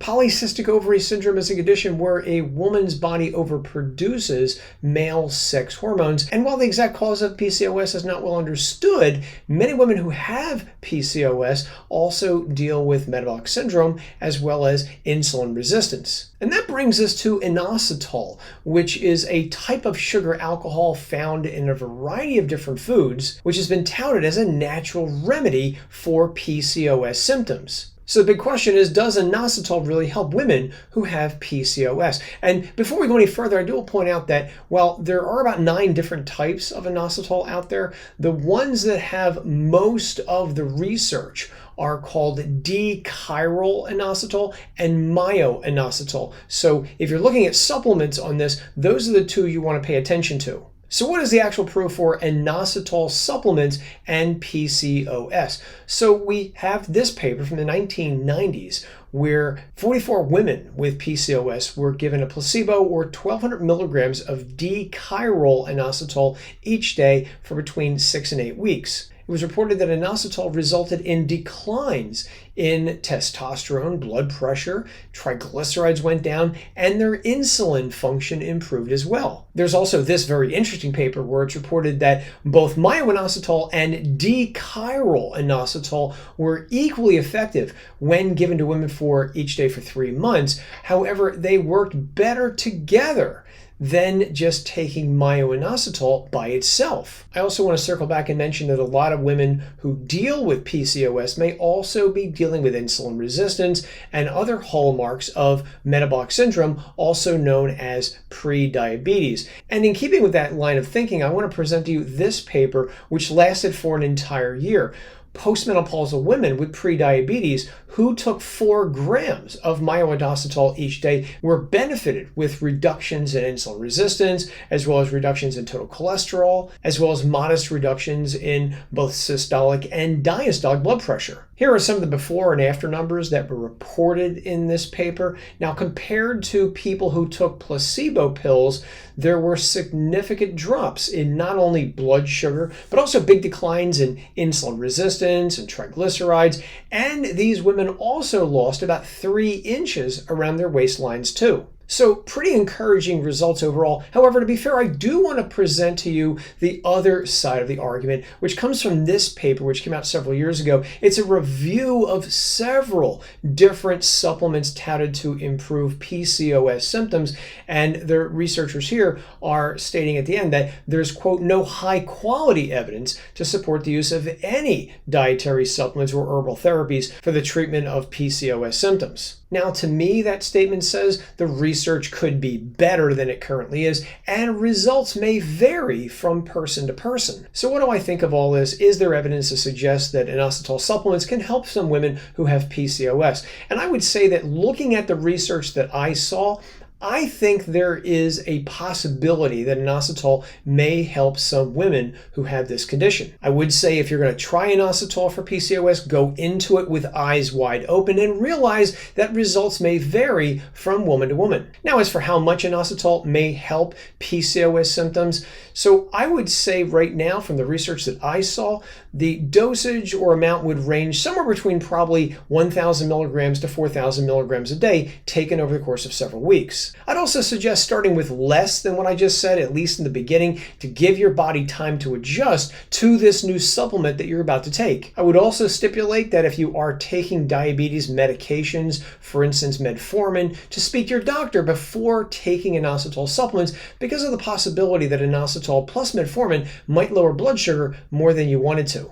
Polycystic ovary syndrome is a condition where a woman's body overproduces male sex hormones. And while the exact cause of PCOS is not well understood, many women who have PCOS also deal with metabolic syndrome as well as insulin resistance. And that brings us to inositol, which is a type of sugar alcohol found in a variety of different foods, which has been touted as a natural remedy for PCOS symptoms. So the big question is, does inositol really help women who have PCOS? And before we go any further, I do want to point out that while there are about 9 different types of inositol out there, the ones that have most of the research are called d-chiro-inositol and myo-inositol. So if you're looking at supplements on this, those are the 2 you want to pay attention to. So what is the actual proof for inositol supplements and PCOS? So we have this paper from the 1990s where 44 women with PCOS were given a placebo or 1,200 milligrams of d-chiro-inositol each day for between 6 and 8 weeks. It was reported that inositol resulted in declines in testosterone, blood pressure, triglycerides went down, and their insulin function improved as well. There's also this very interesting paper where it's reported that both myo-inositol and d-chiro-inositol were equally effective when given to women for each day for 3 months. However, they worked better together than just taking myo-inositol by itself. I also want to circle back and mention that a lot of women who deal with PCOS may also be dealing with insulin resistance and other hallmarks of metabolic syndrome, also known as pre-diabetes. And in keeping with that line of thinking, I want to present to you this paper, which lasted for an entire year. Postmenopausal women with prediabetes who took 4 grams of myo-inositol each day were benefited with reductions in insulin resistance, as well as reductions in total cholesterol, as well as modest reductions in both systolic and diastolic blood pressure. Here are some of the before and after numbers that were reported in this paper. Now, compared to people who took placebo pills, there were significant drops in not only blood sugar, but also big declines in insulin resistance and triglycerides. And these women also lost about 3 inches around their waistlines too. So pretty encouraging results overall. However, to be fair, I do want to present to you the other side of the argument, which comes from this paper, which came out several years ago. It's a review of several different supplements touted to improve PCOS symptoms. And the researchers here are stating at the end that there's, quote, no high quality evidence to support the use of any dietary supplements or herbal therapies for the treatment of PCOS symptoms. Now, to me, that statement says the research could be better than it currently is, and results may vary from person to person. So what do I think of all this? Is there evidence to suggest that inositol supplements can help some women who have PCOS? And I would say that looking at the research that I saw, I think there is a possibility that inositol may help some women who have this condition. I would say if you're going to try inositol for PCOS, go into it with eyes wide open and realize that results may vary from woman to woman. Now, as for how much inositol may help PCOS symptoms, so I would say right now from the research that I saw, the dosage or amount would range somewhere between probably 1,000 milligrams to 4,000 milligrams a day taken over the course of several weeks. I'd also suggest starting with less than what I just said, at least in the beginning, to give your body time to adjust to this new supplement that you're about to take. I would also stipulate that if you are taking diabetes medications, for instance metformin, to speak to your doctor before taking inositol supplements because of the possibility that inositol plus metformin might lower blood sugar more than you wanted to.